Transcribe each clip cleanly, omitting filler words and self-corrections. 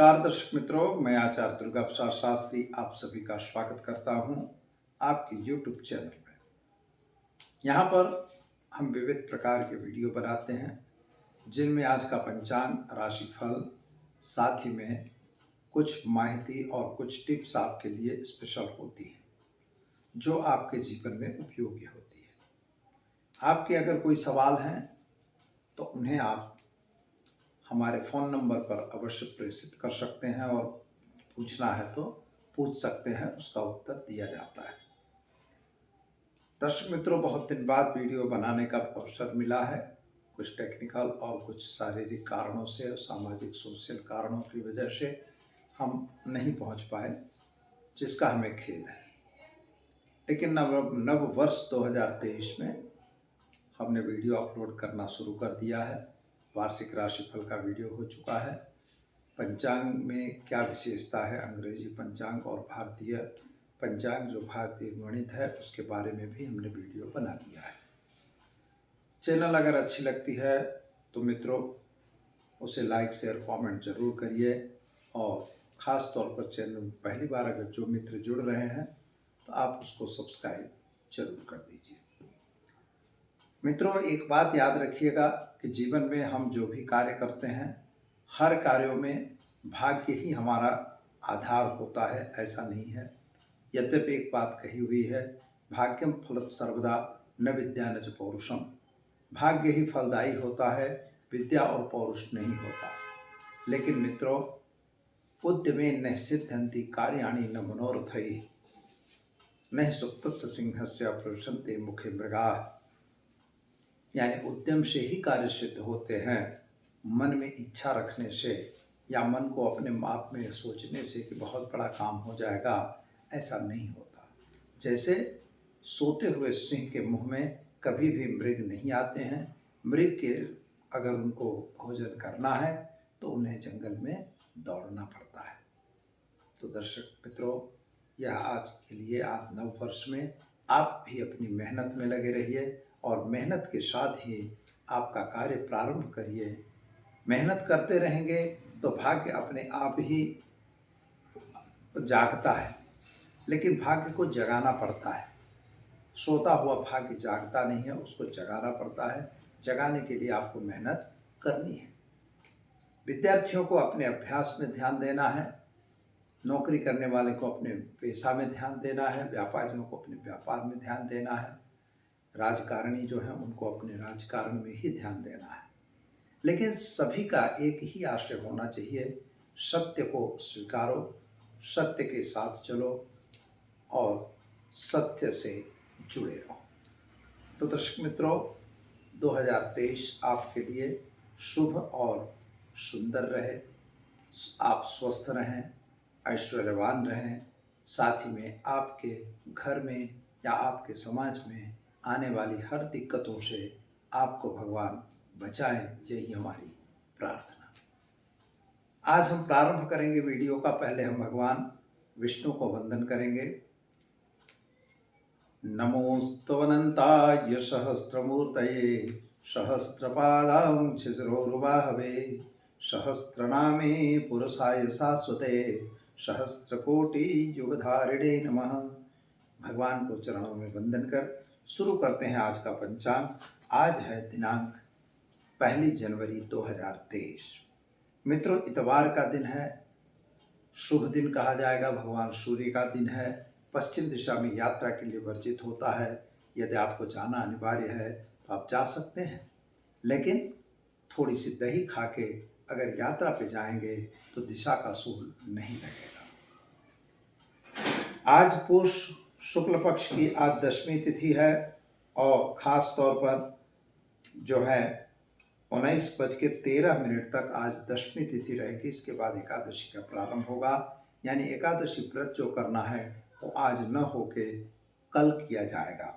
नमस्कार दर्शक मित्रों, मैं आचार्य दुर्गा प्रसाद शास्त्री आप सभी का स्वागत करता हूं आपके YouTube चैनल में। यहां पर हम विविध प्रकार के वीडियो बनाते हैं जिनमें आज का पंचांग, राशिफल, साथ ही में कुछ माहिती और कुछ टिप्स आपके लिए स्पेशल होती है जो आपके जीवन में उपयोगी होती है। आपके अगर कोई सवाल हैं तो उन्हें आप हमारे फ़ोन नंबर पर अवश्य प्रेषित कर सकते हैं और पूछना है तो पूछ सकते हैं, उसका उत्तर दिया जाता है। दर्शक मित्रों, बहुत दिन बाद वीडियो बनाने का अवसर मिला है। कुछ टेक्निकल और कुछ शारीरिक कारणों से और सामाजिक सोशल कारणों की वजह से हम नहीं पहुंच पाए, जिसका हमें खेद है। लेकिन नव वर्ष 2023 में हमने वीडियो अपलोड करना शुरू कर दिया है। वार्षिक राशिफल का वीडियो हो चुका है। पंचांग में क्या विशेषता है, अंग्रेजी पंचांग और भारतीय पंचांग जो भारतीय गणित है उसके बारे में भी हमने वीडियो बना दिया है। चैनल अगर अच्छी लगती है तो मित्रों उसे लाइक, शेयर, कमेंट जरूर करिए और ख़ास तौर पर चैनल में पहली बार अगर जो मित्र जुड़ रहे हैं तो आप उसको सब्सक्राइब जरूर कर दीजिए। मित्रों, एक बात याद रखिएगा कि जीवन में हम जो भी कार्य करते हैं, हर कार्यों में भाग्य ही हमारा आधार होता है, ऐसा नहीं है। यद्यपि एक बात कही हुई है, भाग्यम फलत सर्वदा न विद्या न च पौरुषम। भाग्य ही फलदायी होता है, विद्या और पौरुष नहीं होता। लेकिन मित्रों, उद्यमे न सिद्ध्यन्ति कार्याणि न मनोरथैः न सुप्तस्य सिंहस्य प्रविशन्ते मुखे मृगाः। यानी उद्यम से ही कार्य सिद्ध होते हैं। मन में इच्छा रखने से या मन को अपने आप में सोचने से कि बहुत बड़ा काम हो जाएगा, ऐसा नहीं होता। जैसे सोते हुए सिंह के मुंह में कभी भी मृग नहीं आते हैं। मृग के अगर उनको भोजन करना है तो उन्हें जंगल में दौड़ना पड़ता है। तो दर्शक मित्रों, यह आज के लिए आप नव वर्ष में आप भी अपनी मेहनत में लगे रहिए और मेहनत के साथ ही आपका कार्य प्रारंभ करिए। मेहनत करते रहेंगे तो भाग्य अपने आप ही जागता है, लेकिन भाग्य को जगाना पड़ता है। सोता हुआ भाग्य जागता नहीं है, उसको जगाना पड़ता है। जगाने के लिए आपको मेहनत करनी है। विद्यार्थियों को अपने अभ्यास में ध्यान देना है, नौकरी करने वाले को अपने पेशा में ध्यान देना है, व्यापारियों को अपने व्यापार में ध्यान देना है, राजकारणी जो है उनको अपने राजकारण में ही ध्यान देना है। लेकिन सभी का एक ही आशय होना चाहिए, सत्य को स्वीकारो, सत्य के साथ चलो और सत्य से जुड़े रहो। तो दर्शक मित्रों, 2023 आपके लिए शुभ और सुंदर रहे। आप स्वस्थ रहें, ऐश्वर्यवान रहें, साथ ही में आपके घर में या आपके समाज में आने वाली हर दिक्कतों से आपको भगवान बचाएं, यही हमारी प्रार्थना। आज हम प्रारंभ करेंगे वीडियो का। पहले हम भगवान विष्णु को वंदन करेंगे। नमोस्तवनंताय सहस्त्रमूर्तये सहस्त्रपादां शिशिरोरुबाहवे सहस्त्रनामे पुरुषाय शाश्वते सहस्त्रकोटि युगधारिणे नमः। भगवान को चरणों में वंदन कर शुरू करते हैं आज का पंचांग। आज है दिनांक 1 जनवरी 2023। मित्रों, इतवार का दिन है, शुभ दिन कहा जाएगा। भगवान सूर्य का दिन है। पश्चिम दिशा में यात्रा के लिए वर्जित होता है। यदि आपको जाना अनिवार्य है तो आप जा सकते हैं, लेकिन थोड़ी सी दही खा के अगर यात्रा पे जाएंगे तो दिशा का सूल नहीं लगेगा। आज पुष शुक्ल पक्ष की आज दशमी तिथि है और ख़ास तौर पर जो है 19:13 तक आज दशमी तिथि रहेगी। इसके बाद एकादशी का प्रारंभ होगा। यानी एकादशी व्रत जो करना है वो आज न होके कल किया जाएगा।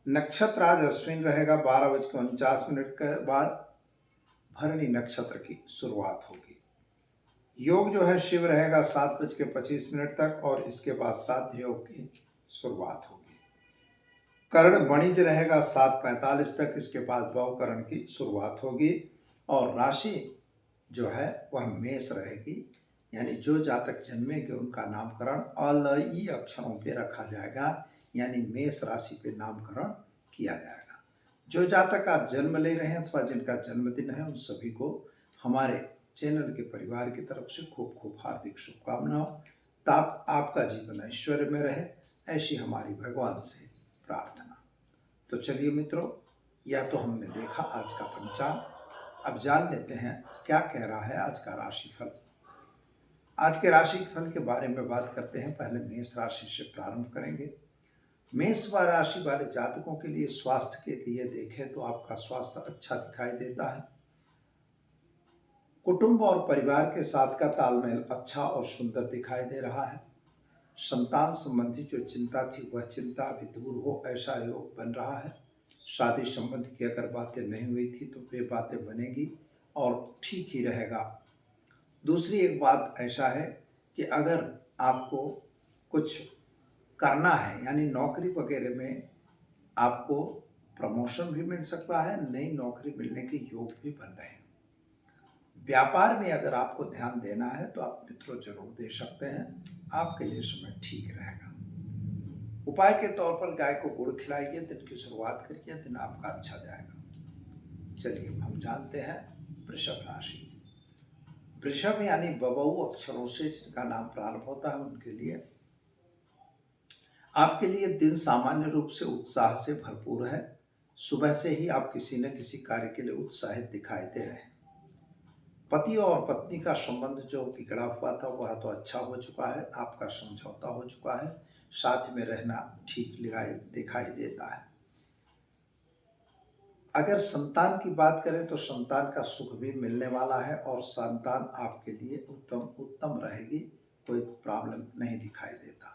नक्षत्र आज अश्विन रहेगा। 12:49 के बाद भरणी नक्षत्र की शुरुआत होगी। योग जो है शिव रहेगा 7:25 तक और इसके बाद साध्य योग की शुरुआत होगी। कर्ण वणिज रहेगा 7:45 तक, इसके बाद भवकरण की शुरुआत होगी और राशि जो है वह मेष रहेगी यानी जो जातक जन्मेंगे उनका नामकरण अलई अक्षरों पे रखा जाएगा, यानी मेष राशि पे नामकरण किया जाएगा। जो जातक आज जन्म ले रहे हैं अथवा जिनका जन्मदिन है, उन सभी को हमारे चैनल के परिवार की तरफ से खूब खूब हार्दिक शुभकामनाओं। ताप आपका जीवन ऐश्वर्य में रहे, ऐसी हमारी भगवान से प्रार्थना। तो चलिए मित्रों, यह तो हमने देखा आज का पंचांग। अब जान लेते हैं क्या कह रहा है आज का राशिफल। आज के राशिफल के बारे में बात करते हैं। पहले मेष राशि से प्रारंभ करेंगे। मेष राशि वाले जातकों के लिए स्वास्थ्य के लिए देखें तो आपका स्वास्थ्य अच्छा दिखाई देता है। कुटुंब और परिवार के साथ का तालमेल अच्छा और सुंदर दिखाई दे रहा है। संतान संबंधी जो चिंता थी वह चिंता अभी दूर हो, ऐसा योग बन रहा है। शादी संबंध की अगर बातें नहीं हुई थी तो वे बातें बनेगी और ठीक ही रहेगा। दूसरी एक बात ऐसा है कि अगर आपको कुछ करना है, यानी नौकरी वगैरह में आपको प्रमोशन भी मिल सकता है, नई नौकरी मिलने के योग भी बन रहे हैं। व्यापार में अगर आपको ध्यान देना है तो आप मित्रों जरूर दे सकते हैं, आपके लिए समय ठीक रहेगा। उपाय के तौर पर गाय को गुड़ खिलाइए, दिन की शुरुआत करिए, दिन आपका अच्छा जाएगा। चलिए हम जानते हैं वृषभ राशि। वृषभ यानी बबऊ अक्षरों से जिनका नाम प्रारंभ होता है, उनके लिए आपके लिए दिन सामान्य रूप से उत्साह से भरपूर है। सुबह से ही आप किसी न किसी कार्य के लिए उत्साहित दिखाई दे रहे हैं। पति और पत्नी का संबंध जो बिगड़ा हुआ था वह तो अच्छा हो चुका है, आपका समझौता हो चुका है, साथ में रहना ठीक दिखाई देता है। अगर संतान की बात करें तो संतान का सुख भी मिलने वाला है और संतान आपके लिए उत्तम रहेगी, कोई प्रॉब्लम नहीं दिखाई देता।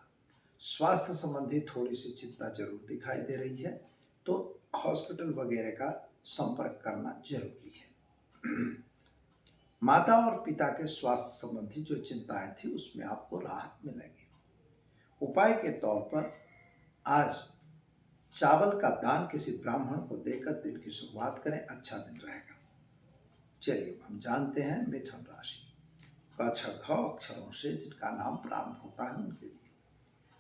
स्वास्थ्य संबंधी थोड़ी सी चिंता जरूर दिखाई दे रही है, तो हॉस्पिटल वगैरह का संपर्क करना जरूरी है। माता और पिता के स्वास्थ्य संबंधी जो चिंताएं थी उसमें आपको राहत मिलेगी। उपाय के तौर पर आज चावल का दान किसी ब्राह्मण को देकर दिन की शुरुआत करें, अच्छा दिन रहेगा। चलिए हम जानते हैं मिथुन राशि। क छ ख अक्षरों से जिनका नाम प्रारंभ होता है, उनके लिए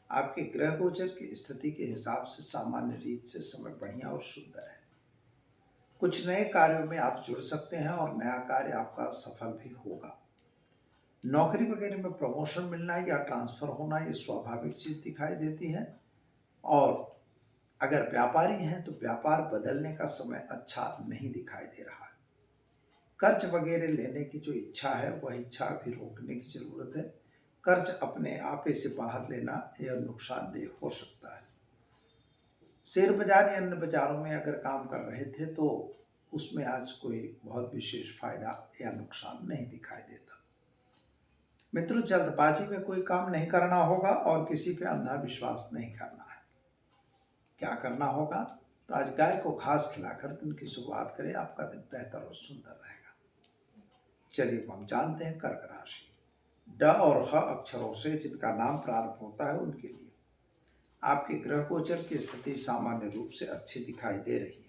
आपके ग्रह गोचर की स्थिति के हिसाब से सामान्य रीत से समय बढ़िया और सुंदर है। कुछ नए कार्यों में आप जुड़ सकते हैं और नया कार्य आपका सफल भी होगा। नौकरी वगैरह में प्रमोशन मिलना या ट्रांसफर होना ये स्वाभाविक चीज दिखाई देती है। और अगर व्यापारी हैं तो व्यापार बदलने का समय अच्छा नहीं दिखाई दे रहा है। कर्ज वगैरह लेने की जो इच्छा है वह इच्छा भी रोकने की जरूरत है। कर्ज अपने आपे से बाहर लेना यह नुकसानदेह हो सकता है। शेयर बाजार या अन्य बाजारों में अगर काम कर रहे थे तो उसमें आज कोई बहुत विशेष फायदा या नुकसान नहीं दिखाई देता। मित्रों, जल्दबाजी में कोई काम नहीं करना होगा और किसी पे अंधा विश्वास नहीं करना है। क्या करना होगा? तो आज गाय को घास खिलाकर दिन की शुरुआत करें, आपका दिन बेहतर और सुंदर रहेगा। चलिए हम जानते हैं कर्क राशि। ड और ह अक्षरों से जिनका नाम प्रारंभ होता है, उनके लिए आपके ग्रह गोचर की स्थिति सामान्य रूप से अच्छी दिखाई दे रही है।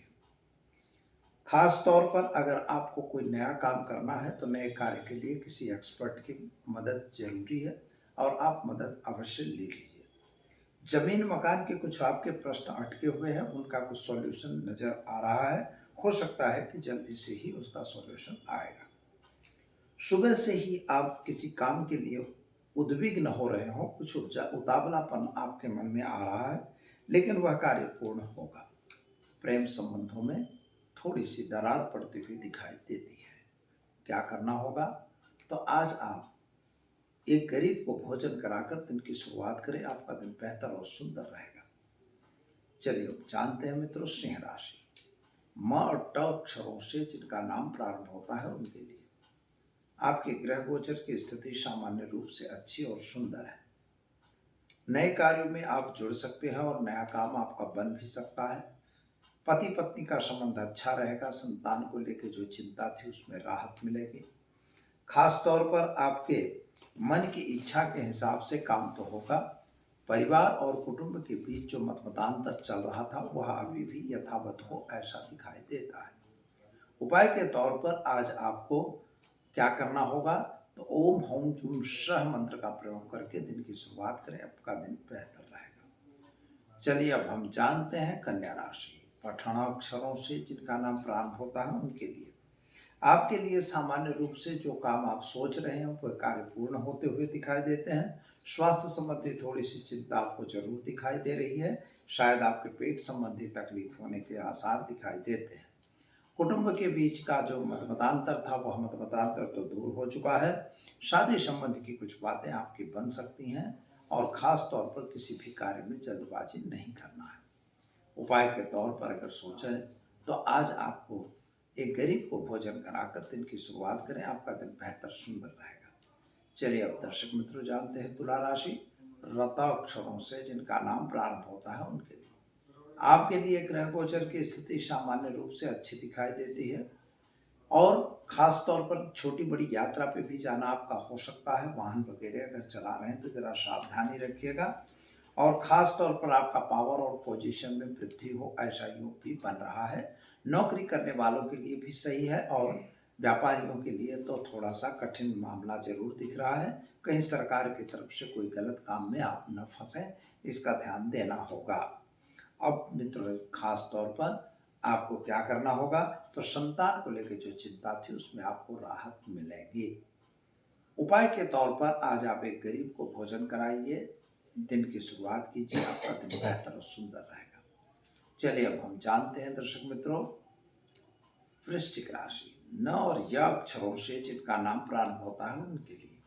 खास तौर पर अगर आपको कोई नया काम करना है तो नए कार्य के लिए किसी एक्सपर्ट की मदद जरूरी है और आप मदद अवश्य ले लीजिए। जमीन मकान के कुछ आपके प्रश्न अटके हुए हैं, उनका कुछ सॉल्यूशन नजर आ रहा है। हो सकता है कि जल्दी से ही उसका सॉल्यूशन आएगा। सुबह से ही आप किसी काम के लिए उद्विग्न हो रहे हो, कुछ उतावलापन आपके मन में आ रहा है, लेकिन वह कार्य पूर्ण होगा। प्रेम संबंधों में थोड़ी सी दरार पड़ती हुई दिखाई देती है। क्या करना होगा? तो आज आप एक गरीब को भोजन कराकर दिन की शुरुआत करें, आपका दिन बेहतर और सुंदर रहेगा। चलिए अब जानते हैं मित्रों सिंह राशि। म और ट अक्षरों से जिनका नाम प्रारंभ होता है, उनके लिए आपके ग्रह गोचर की स्थिति सामान्य रूप से अच्छी और सुंदर है। नए कार्यों में आप जुड़ सकते हैं और नया काम आपका बन भी सकता है। पति पत्नी का संबंध अच्छा रहेगा। संतान को लेकर जो चिंता थी उसमें राहत मिलेगी। खास तौर पर आपके मन की इच्छा के हिसाब से काम तो होगा। परिवार और कुटुंब के बीच जो मतमतांतर चल रहा था वह अभी भी यथावत हो, ऐसा दिखाई देता है। उपाय के तौर पर आज आपको क्या करना होगा? तो ओम हौम जूम सह मंत्र का प्रयोग करके दिन की शुरुआत करें, आपका दिन बेहतर रहेगा। चलिए अब हम जानते हैं कन्या राशि। पठनाक्षरों से जिनका नाम प्रारंभ होता है उनके लिए आपके लिए सामान्य रूप से जो काम आप सोच रहे हैं वह कार्य पूर्ण होते हुए दिखाई देते हैं। स्वास्थ्य संबंधी थोड़ी सी चिंता आपको जरूर दिखाई दे रही है। शायद आपके पेट संबंधी तकलीफ होने के आसार दिखाई देते हैं। कुटुंब के बीच का जो मतमतांतर था वह मतमतांतर तो दूर हो चुका है। शादी संबंधी की कुछ बातें आपकी बन सकती हैं और खास तौर पर किसी भी कार्य में जल्दबाजी नहीं करना है। उपाय के तौर पर अगर सोचें तो आज आपको एक गरीब को भोजन कराकर दिन की शुरुआत करें, आपका दिन बेहतर सुंदर रहेगा। चलिए अब दर्शक मित्रों जानते हैं तुला राशि। रता अक्षरों से जिनका नाम प्रारंभ होता है उनके लिए आपके लिए ग्रह गोचर की स्थिति सामान्य रूप से अच्छी दिखाई देती है और खास तौर पर छोटी बड़ी यात्रा पे भी जाना आपका हो सकता है। वाहन वगैरह अगर चला रहे हैं तो जरा सावधानी रखिएगा और खास तौर पर आपका पावर और पोजीशन में वृद्धि हो ऐसा योग भी बन रहा है। नौकरी करने वालों के लिए भी सही है और व्यापारियों के लिए तो थोड़ा सा कठिन मामला जरूर दिख रहा है। कहीं सरकार की तरफ से कोई गलत काम में आप न फंसें, इसका ध्यान देना होगा। अब मित्रों खास तौर पर आपको क्या करना होगा, तो संतान को लेकर जो चिंता थी उसमें आपको राहत मिलेगी। उपाय के तौर पर आज आप एक गरीब को भोजन कराइए, दिन की शुरुआत कीजिए, आपका दिन बेहतर और सुंदर रहेगा। चलिए अब हम जानते हैं दर्शक मित्रों वृश्चिक राशि। न और य अक्षरों से जिनका नाम प्रारंभ होता है उनके लिए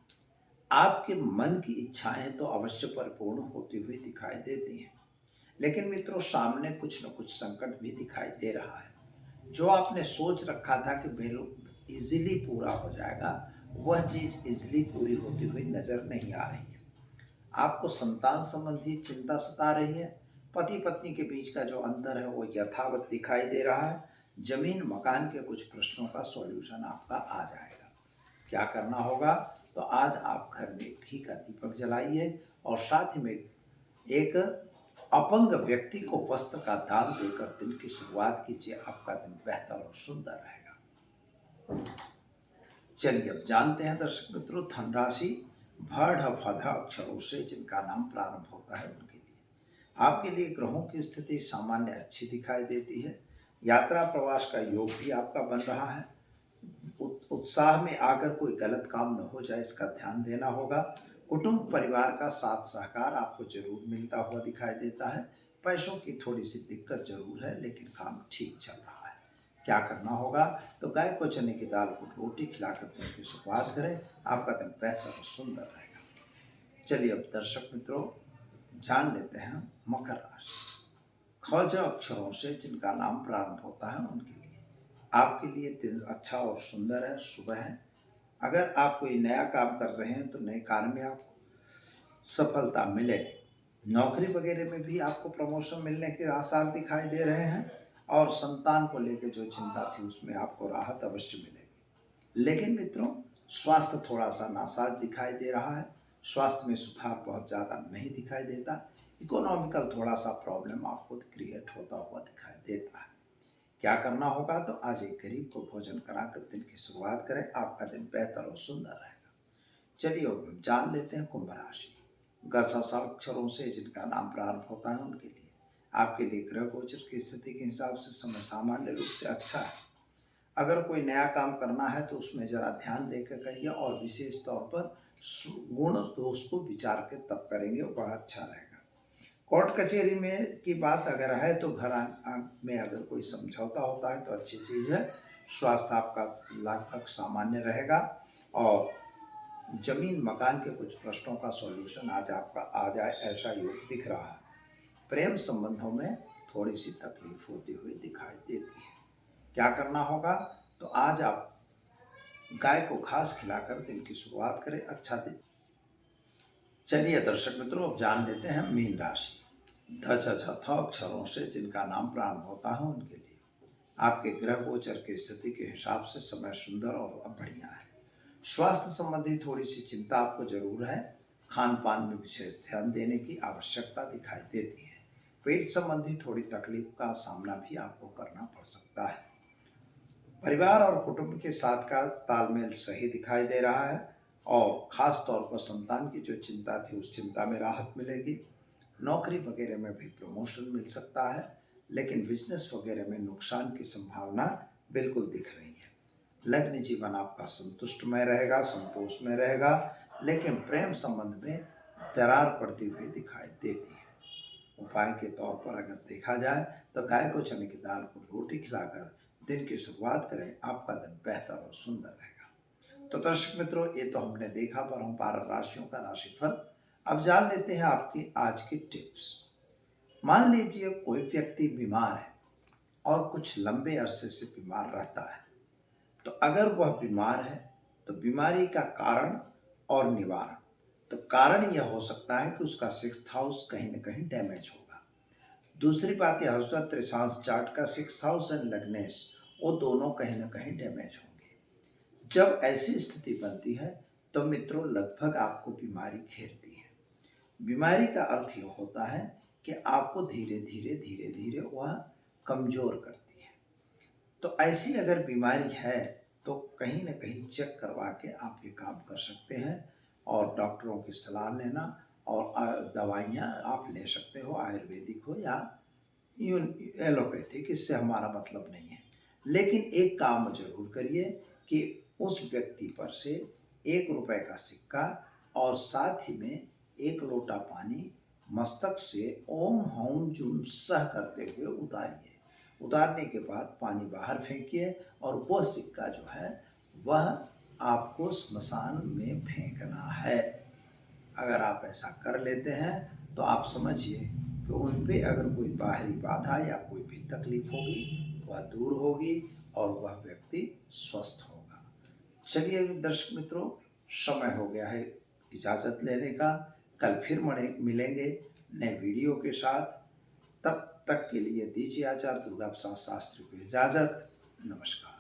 आपके मन की इच्छाएं तो अवश्य परिपूर्ण होती हुई दिखाई देती हैं, लेकिन मित्रों सामने कुछ न कुछ संकट भी दिखाई दे रहा है। जो आपने सोच रखा था कि मेरे इजीली पूरा हो जाएगा, वह चीज इजीली पूरी होती हुई नजर नहीं आ रही है। आपको संतान संबंधी चिंता सता रही है। पति पत्नी के बीच का जो अंतर है वो यथावत दिखाई दे रहा है। जमीन मकान के कुछ प्रश्नों का सॉल्यूशन आपका आ जाएगा। क्या करना होगा, तो आज आप घर में घी का दीपक जलाइए और साथ ही में एक अपंग व्यक्ति को वस्त्र का दान देकर दिन की शुरुआत कीजिए, आपका दिन बेहतर और सुंदर रहेगा। चलिए अब जानते हैं दर्शक मित्रों धन राशि। भड़ फध अक्षरों से जिनका नाम प्रारंभ होता है उनके लिए आपके लिए ग्रहों की स्थिति सामान्य अच्छी दिखाई देती है। यात्रा प्रवास का योग भी आपका बन रहा है। उत्साह में आकर कोई गलत काम न हो जाए, इसका ध्यान देना होगा। कुटुंब परिवार का साथ सहकार आपको जरूर मिलता हुआ दिखाई देता है। पैसों की थोड़ी सी दिक्कत जरूर है, लेकिन काम ठीक चल रहा है। क्या करना होगा, तो गाय को चने की दाल को रोटी खिलाकर दिन की शुरुआत करें, आपका दिन बेहतर और सुंदर रहेगा। चलिए अब दर्शक मित्रों जान लेते हैं मकर राशि। ख ज अक्षरों से जिनका नाम प्रारंभ होता है उनके लिए आपके लिए दिन अच्छा और सुंदर है, शुभ है। अगर आप कोई नया काम कर रहे हैं तो नए कार्य में आपको सफलता मिलेगी। नौकरी वगैरह में भी आपको प्रमोशन मिलने के आसार दिखाई दे रहे हैं और संतान को लेकर जो चिंता थी उसमें आपको राहत अवश्य मिलेगी। लेकिन मित्रों स्वास्थ्य थोड़ा सा नासाज दिखाई दे रहा है। स्वास्थ्य में सुधार बहुत ज़्यादा नहीं दिखाई देता। इकोनॉमिकल थोड़ा सा प्रॉब्लम आपको क्रिएट होता हुआ दिखाई देता है। क्या करना होगा, तो आज एक गरीब को भोजन कराकर दिन की शुरुआत करें, आपका दिन बेहतर और सुंदर रहेगा। चलिए अब जान लेते हैं कुंभ राशि। गस अक्षरों से जिनका नाम प्रारंभ होता है उनके लिए आपके लिए ग्रह गोचर की स्थिति के हिसाब से समय सामान्य रूप से अच्छा है। अगर कोई नया काम करना है तो उसमें जरा ध्यान देकर करिए और विशेष तौर पर गुण दोष को विचार के तब करेंगे, वह अच्छा रहेगा। कोर्ट कचहरी में की बात अगर है तो घर में अगर कोई समझौता होता है तो अच्छी चीज़ है। स्वास्थ्य आपका लगभग सामान्य रहेगा और जमीन मकान के कुछ प्रश्नों का सॉल्यूशन आज आपका आ जाए ऐसा योग दिख रहा है। प्रेम संबंधों में थोड़ी सी तकलीफ होती हुई दिखाई देती है। क्या करना होगा, तो आज आप गाय को घास खिलाकर दिन की शुरुआत करें, अच्छा दिन। चलिए दर्शक मित्रों अब जान लेते हैं मीन राशि। ध छ छ थ अक्षरों से जिनका नाम प्रारंभ होता है उनके लिए आपके ग्रह गोचर की स्थिति के हिसाब से समय सुंदर और बढ़िया है। स्वास्थ्य संबंधी थोड़ी सी चिंता आपको जरूर है। खान पान में विशेष ध्यान देने की आवश्यकता दिखाई देती है। पेट संबंधी थोड़ी तकलीफ का सामना भी आपको करना पड़ सकता है। परिवार और कुटुंब के साथ का तालमेल सही दिखाई दे रहा है और ख़ास तौर पर संतान की जो चिंता थी उस चिंता में राहत मिलेगी। नौकरी वगैरह में भी प्रमोशन मिल सकता है, लेकिन बिजनेस वगैरह में नुकसान की संभावना बिल्कुल दिख रही है। लग्न जीवन आपका संतुष्टमय रहेगा, संतोष में रहेगा, लेकिन प्रेम संबंध में दरार पड़ती हुई दिखाई देती है। उपाय के तौर पर अगर देखा जाए तो गाय को चने की दाल को रोटी खिलाकर दिन की शुरुआत करें, आपका दिन बेहतर और सुंदर रहेगा। तो दर्शक मित्रों, ये तो हमने देखा परंपरा राशियों का राशिफल। अब जान लेते हैं आपकी आज की टिप्स। मान लीजिए कोई व्यक्ति बीमार है और कुछ लंबे अरसे से बीमार रहता है, तो अगर वह बीमार है तो बीमारी का कारण और निवारण। तो कारण यह हो सकता है कि उसका 6th हाउस कहीं ना कहीं डैमेज होगा। दूसरी बात यह हो सकता है त्रिशांश चार्ट का 6th हाउस एंड लग्नेश वो दोनों कहीं ना कहीं डैमेज होंगे। जब ऐसी स्थिति बनती है तो मित्रों लगभग आपको बीमारी घेरती है। बीमारी का अर्थ यह होता है कि आपको धीरे धीरे धीरे धीरे वह कमजोर करती है। तो ऐसी अगर बीमारी है तो कहीं ना कहीं चेक करवा के आप ये काम कर सकते हैं और डॉक्टरों की सलाह लेना और दवाइयाँ आप ले सकते हो, आयुर्वेदिक हो या एलोपैथिक, इससे हमारा मतलब नहीं है। लेकिन एक काम जरूर करिए कि उस व्यक्ति पर से 1 रुपए का सिक्का और साथ ही में 1 लोटा पानी मस्तक से ओम हौम जुम सह करते हुए उतारिए। उतारने के बाद पानी बाहर फेंकिए और वह सिक्का जो है वह आपको स्मशान में फेंकना है। अगर आप ऐसा कर लेते हैं तो आप समझिए कि उन पे अगर कोई बाहरी बाधा या कोई भी तकलीफ होगी वह दूर होगी और वह व्यक्ति स्वस्थ होगा। चलिए दर्शक मित्रों, समय हो गया है इजाज़त लेने का। कल फिर मिलेंगे नए वीडियो के साथ। तब तक के लिए दीजिए आचार्य दुर्गा प्रसाद शास्त्री को इजाज़त। नमस्कार।